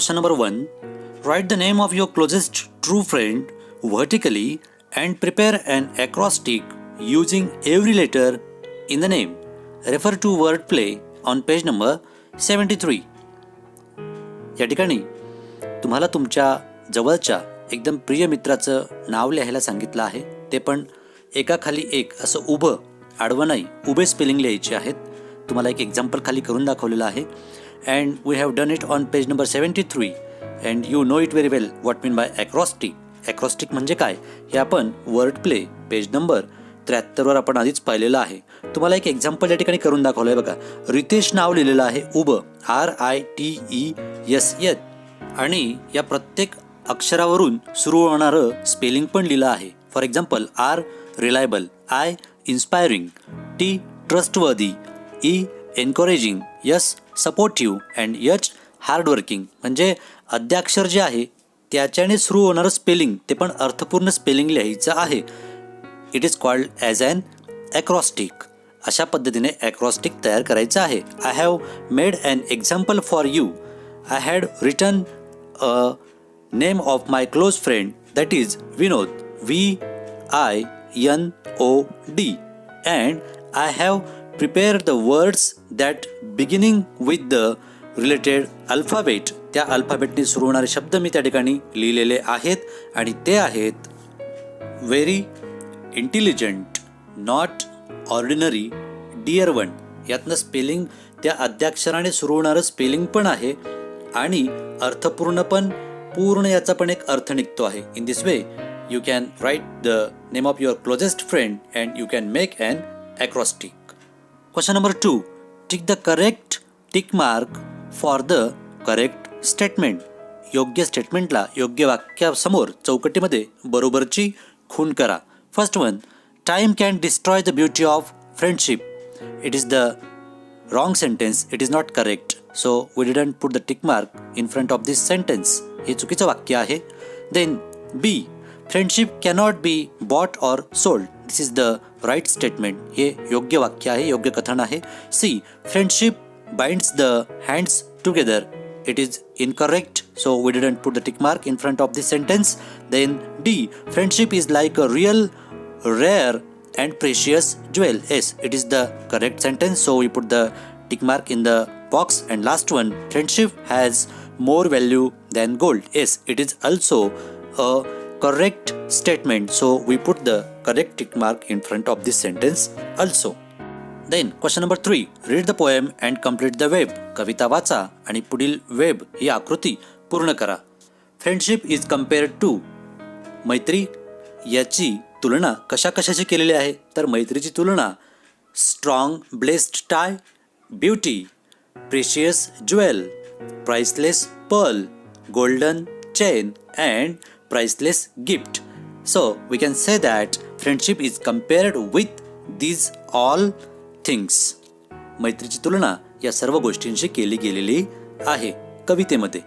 Question number 1. Write the name of your closest true friend vertically and prepare an acrostic using every letter in the name. Refer to wordplay on page number 73. या ठिकाणी तुम्हाला तुमच्या जवळच्या एकदम प्रिय मित्राचं नाव लिहायला सांगितलं आहे. ते पण एकाखाली एक असं उभं, आडवं नाही, उभे स्पेलिंग लिहायचे आहेत. तुम्हाला एक एक्झाम्पल खाली करून दाखवलेलं आहे. And we have done it on page number 73 and you know it very well what mean by acrostic. Acrostic म्हणजे काय हे आपण वर्ड प्ले पेज नंबर 73वर आपण आधीच पाहिलेलं आहे. तुम्हाला एक एक्झाम्पल या ठिकाणी करून दाखवलं आहे बघा. रितेश नाव लिहिलेलं आहे उभं, RITESH, आणि या प्रत्येक अक्षरावरून सुरू होणारं स्पेलिंग पण लिहिलं आहे. For example R reliable, I inspiring, T trustworthy, E encouraging, S supportive and H hardworking. म्हणजे अद्याक्षर जे आहे त्याच्याने सुरू होणारं स्पेलिंग ते पण अर्थपूर्ण स्पेलिंग लिहायचं आहे. It is called as an acrostic. अशा पद्धतीने ॲक्रॉस्टिक तयार करायचं आहे. I have made an example for you. I had written a name of my close friend that is Vinod, VINOD, and I have prepared the words that beginning with the related alphabet. त्या अल्फाबेटने सुरू होणारे शब्द मी त्या ठिकाणी लिहिलेले आहेत आणि ते आहेत very intelligent, not ordinary, dear one. यातनं स्पेलिंग त्या अद्याक्षराने सुरू होणारं स्पेलिंग पण आहे आणि अर्थपूर्ण पण, पूर्ण याचा पण एक अर्थ निघतो आहे. In this way you can write the name of your closest friend and you can make an acrostic. Question number 2. Tick the correct tick mark for the correct statement. योग्य स्टेटमेंटला, योग्य वाक्यासमोर चौकटीमध्ये बरोबरची खूण करा. First one, time can destroy the beauty of friendship. It is the wrong sentence. It is not correct. So we didn't put the tick mark in front of this sentence. हे चुकीचं वाक्य आहे. Then B, friendship cannot be bought or sold. This is the right statement. हे योग्य वाक्य आहे, योग्य कथन आहे. C, friendship binds the hands together. It is incorrect. So we didn't put the tick mark in front of this sentence. Then D, friendship is like a real, rare and precious jewel. Yes, it is the correct sentence. So we put the tick mark in the box. And last one, friendship has more value than gold. Yes, it is also a correct statement, so we put the correct tick mark in front of this sentence also. Then question number 3, read the poem and complete the web. कविता वाचा आणि पुढील web ही आकृती पूर्ण करा. Friendship is compared to, मैत्री याची तुलना कशा कशाची केलेली आहे तर मैत्रीची तुलना strong blessed tie, beauty, precious jewel, priceless pearl, golden chain and priceless gift. So we can say that friendship is compared with these all things. मैत्रीची तुलना या सर्व गोष्टींशी केली गेलेली आहे कवितेमध्ये.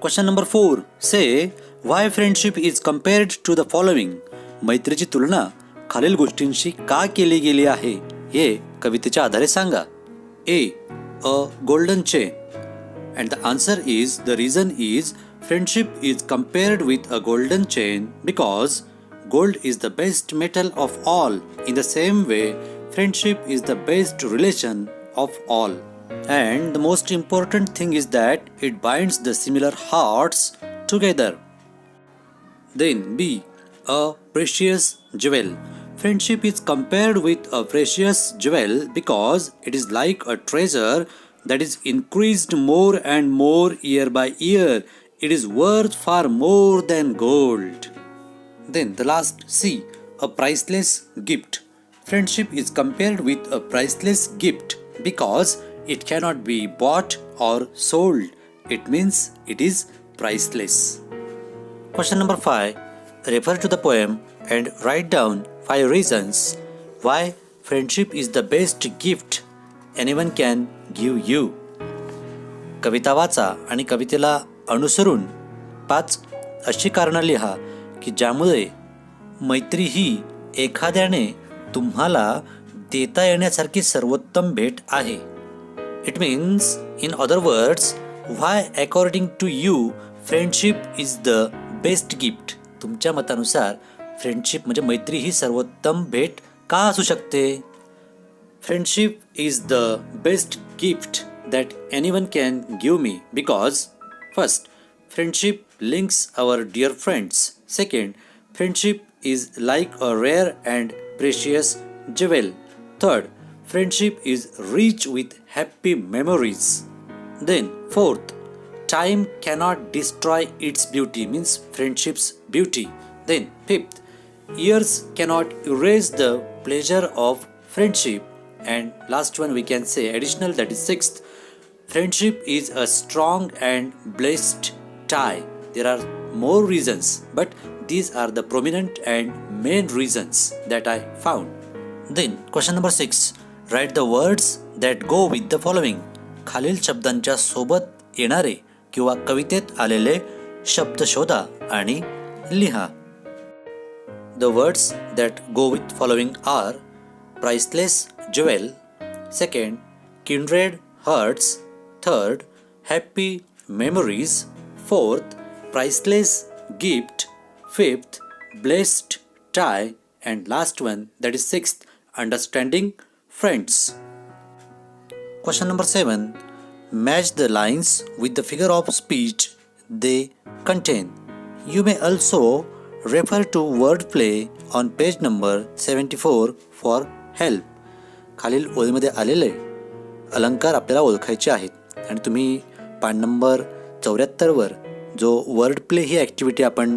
Question number 4, say why friendship is compared to the following. मैत्रीची तुलना खालील गोष्टींशी का केली गेली आहे हे कवितेच्या आधारे सांगा. A, a golden chain, and the answer is, the reason is, friendship is compared with a golden chain because gold is the best metal of all. In the same way, friendship is the best relation of all. And the most important thing is that it binds the similar hearts together. Then B, a precious jewel. Friendship is compared with a precious jewel because it is like a treasure that is increased more and more year by year. It is worth far more than gold. Then the last C, a priceless gift. Friendship is compared with a priceless gift because it cannot be bought or sold. It means it is priceless. Question number 5. Refer to the poem and write down 5 reasons why friendship is the best gift anyone can give you. कविता वाचा आणि कवितेला अनुसरून 5 अशी कारणं लिहा की ज्यामुळे मैत्री ही एखाद्याने तुम्हाला देता येण्यासारखी सर्वोत्तम भेट आहे. It means, in other words, why according to you friendship is the best gift. तुमच्या मतानुसार फ्रेंडशिप म्हणजे मैत्री ही सर्वोत्तम भेट का असू शकते? Friendship is the best gift that anyone can give me because first, friendship links our dear friends. Second, friendship is like a rare and precious jewel. Third, friendship is rich with happy memories. Then fourth, time cannot destroy its beauty, means friendship's beauty. Then fifth, years cannot erase the pleasure of friendship. And last one we can say additional, that is sixth, friendship is a strong and blessed tie. There are more reasons, but these are the prominent and main reasons that I found. Then question number 6, write the words that go with the following. खालील शब्दांच्या सोबत येणारे किंवा कवितेत आलेले शब्द शोधा आणि लिहा. The words that go with following are priceless jewel, second, kindred hearts, third, happy memories, fourth, priceless gift, fifth, blessed tie, and last one, that is sixth, understanding friends. Question number 7, match the lines with the figure of speech they contain. You may also refer to wordplay on page number 74 for help. खालील ओळीमध्ये आलेले अलंकार आपल्याला ओळखायचे आहेत आणि तुम्ही पान नंबर 74वर जो वर्ड प्ले ही ॲक्टिव्हिटी आपण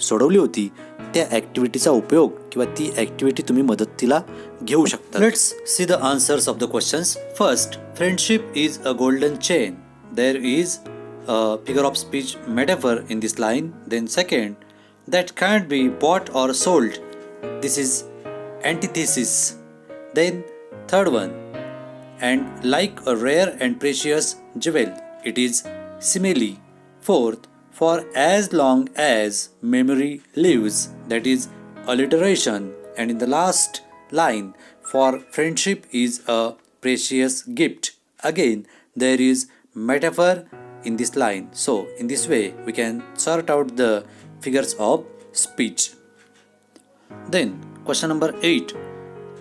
सोडवली होती त्या ॲक्टिव्हिटीचा उपयोग किंवा ती ॲक्टिव्हिटी तुम्ही मदतीला घेऊ शकता. Let's see the answers of the questions. First, friendship is a golden chain. There is a figure of speech metaphor in this line. Then second, that can't be bought or sold. This is antithesis. Then third one, and like a rare and precious jewel, it is simile. Fourth, for as long as memory lives, that is alliteration. And in the last line, for friendship is a precious gift. Again, there is metaphor in this line. So in this way we can sort out the figures of speech. Then question number 8,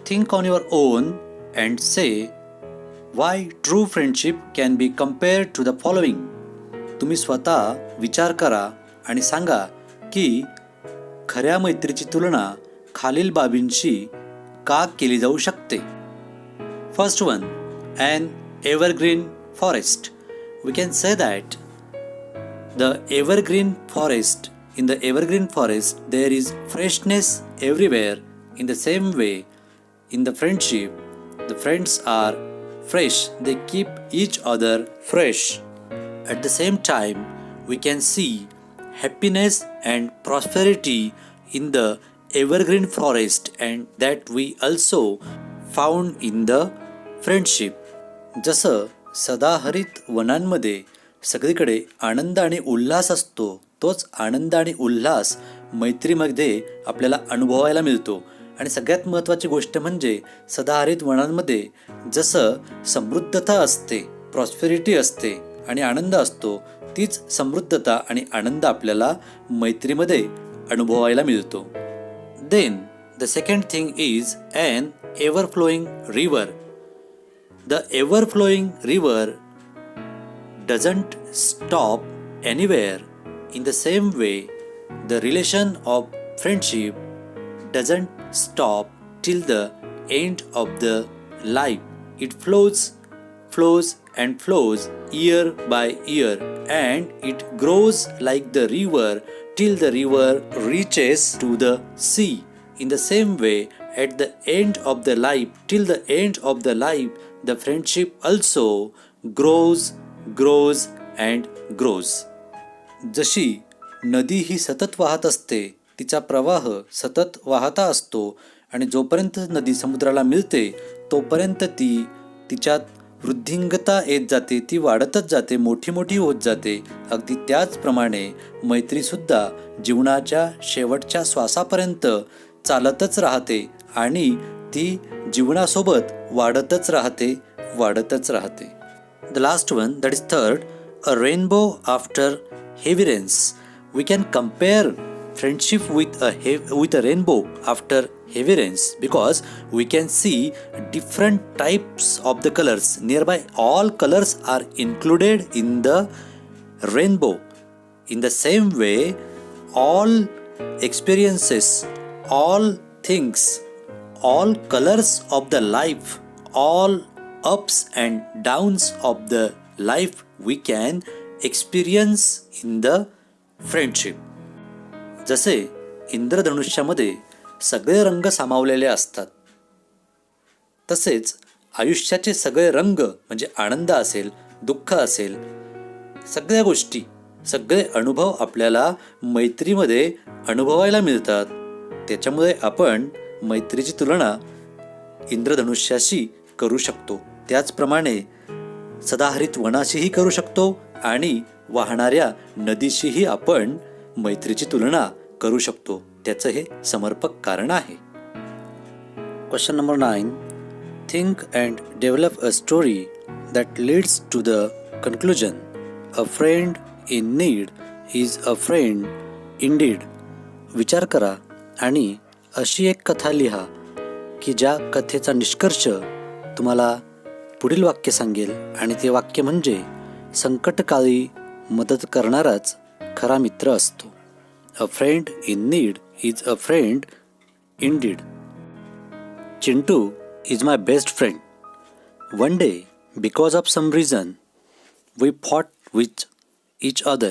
think on your own and say why true friendship can be compared to the following. तुम्ही स्वतः विचार करा आणि सांगा की खऱ्या मैत्रीची तुलना खालील बाबींशी का केली जाऊ शकते. First one, an evergreen forest. We can say that the evergreen forest, in the evergreen forest there is freshness everywhere. In the same way, in the friendship, the friends are fresh, they keep each other fresh. At the same time, we can see happiness and prosperity in the evergreen forest, and that we also found in the friendship. जसं सदाहरित वनांमध्ये सगळीकडे आनंद आणि उल्हास असतो, तोच आनंद आणि उल्हास मैत्रीमध्ये आपल्याला अनुभवायला मिळतो. आणि सगळ्यात महत्त्वाची गोष्ट म्हणजे सदाहरित वनांमध्ये जसं समृद्धता असते, प्रॉस्पेरिटी असते आणि आनंद असतो, तीच समृद्धता आणि आनंद आपल्याला मैत्रीमध्ये अनुभवायला मिळतो. Then the second thing is an ever flowing river. The ever flowing river doesn't stop anywhere. In the same way, the relation of friendship doesn't stop till the end of the life. It flows and flows year by year, and it grows like the river till the river reaches to the sea. In the same way, at the end of the life, till the end of the life, the friendship also grows and grows. जशी नदी ही सतत वाहत असते, तिचा प्रवाह सतत वाहता असतो आणि जोपर्यंत नदी समुद्राला मिळते तोपर्यंत ती तिच्यात वृद्धिंगता येत जाते, ती वाढतच जाते, मोठी होत जाते. अगदी त्याचप्रमाणे मैत्रीसुद्धा जीवनाच्या शेवटच्या श्वासापर्यंत चालतच राहते आणि ती जीवनासोबत वाढतच राहते. The last one, that is third, a rainbow after heavy rains. We can compare friendship with a rainbow after heavy rains because we can see different types of the colors. Nearby all colors are included in the rainbow. In the same way, all experiences, all things, all colors of the life, all ups and downs of the life we can experience in the friendship. जसे इंद्रधनुष्यामध्ये सगळे रंग सामावलेले असतात, तसेच आयुष्याचे सगळे रंग म्हणजे आनंद असेल, दुःख असेल, सगळ्या गोष्टी, सगळे अनुभव आपल्याला मैत्रीमध्ये अनुभवायला मिळतात. त्याच्यामुळे आपण मैत्रीची तुलना इंद्रधनुष्याशी करू शकतो. त्याचप्रमाणे सदाहरित वनाशीही करू शकतो आणि वाहणाऱ्या नदीशीही आपण मैत्रीची तुलना करू शकतो. त्याचं हे समर्पक कारण आहे. Question number 9. Think and develop a story that leads to the conclusion. A friend in need is a friend indeed. विचार करा आणि अशी एक कथा लिहा की ज्या कथेचा निष्कर्ष तुम्हाला पुढील वाक्य सांगेल आणि ते वाक्य म्हणजे संकटकाळी मदत करणाराच खरा मित्र असतो. A friend in need is a friend indeed. Chintu is my best friend. One day, because of some reason, we fought with each other,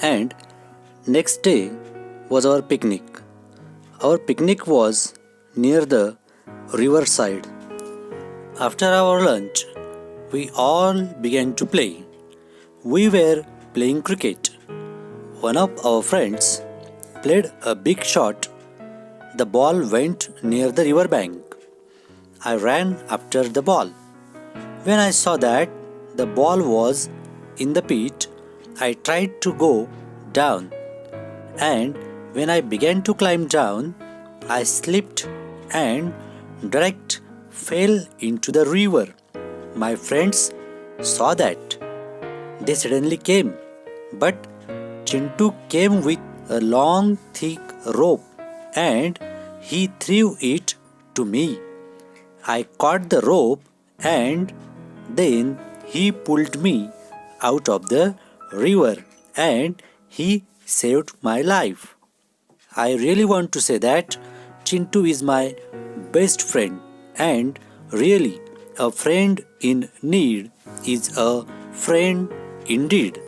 and next day was our picnic. Our picnic was near the riverside. After our lunch, we all began to play. We were playing cricket. One of our friends played a big shot. The ball went near the river bank. I ran after the ball. When I saw that the ball was in the pit, I tried to go down, and when I began to climb down, I slipped and direct fell into the river. My friends saw that. They suddenly came, but Chintu came with a long, thick rope, and he threw it to me. I caught the rope, and then he pulled me out of the river, and he saved my life. I really want to say that Chintu is my best friend, and really a friend in need is a friend indeed.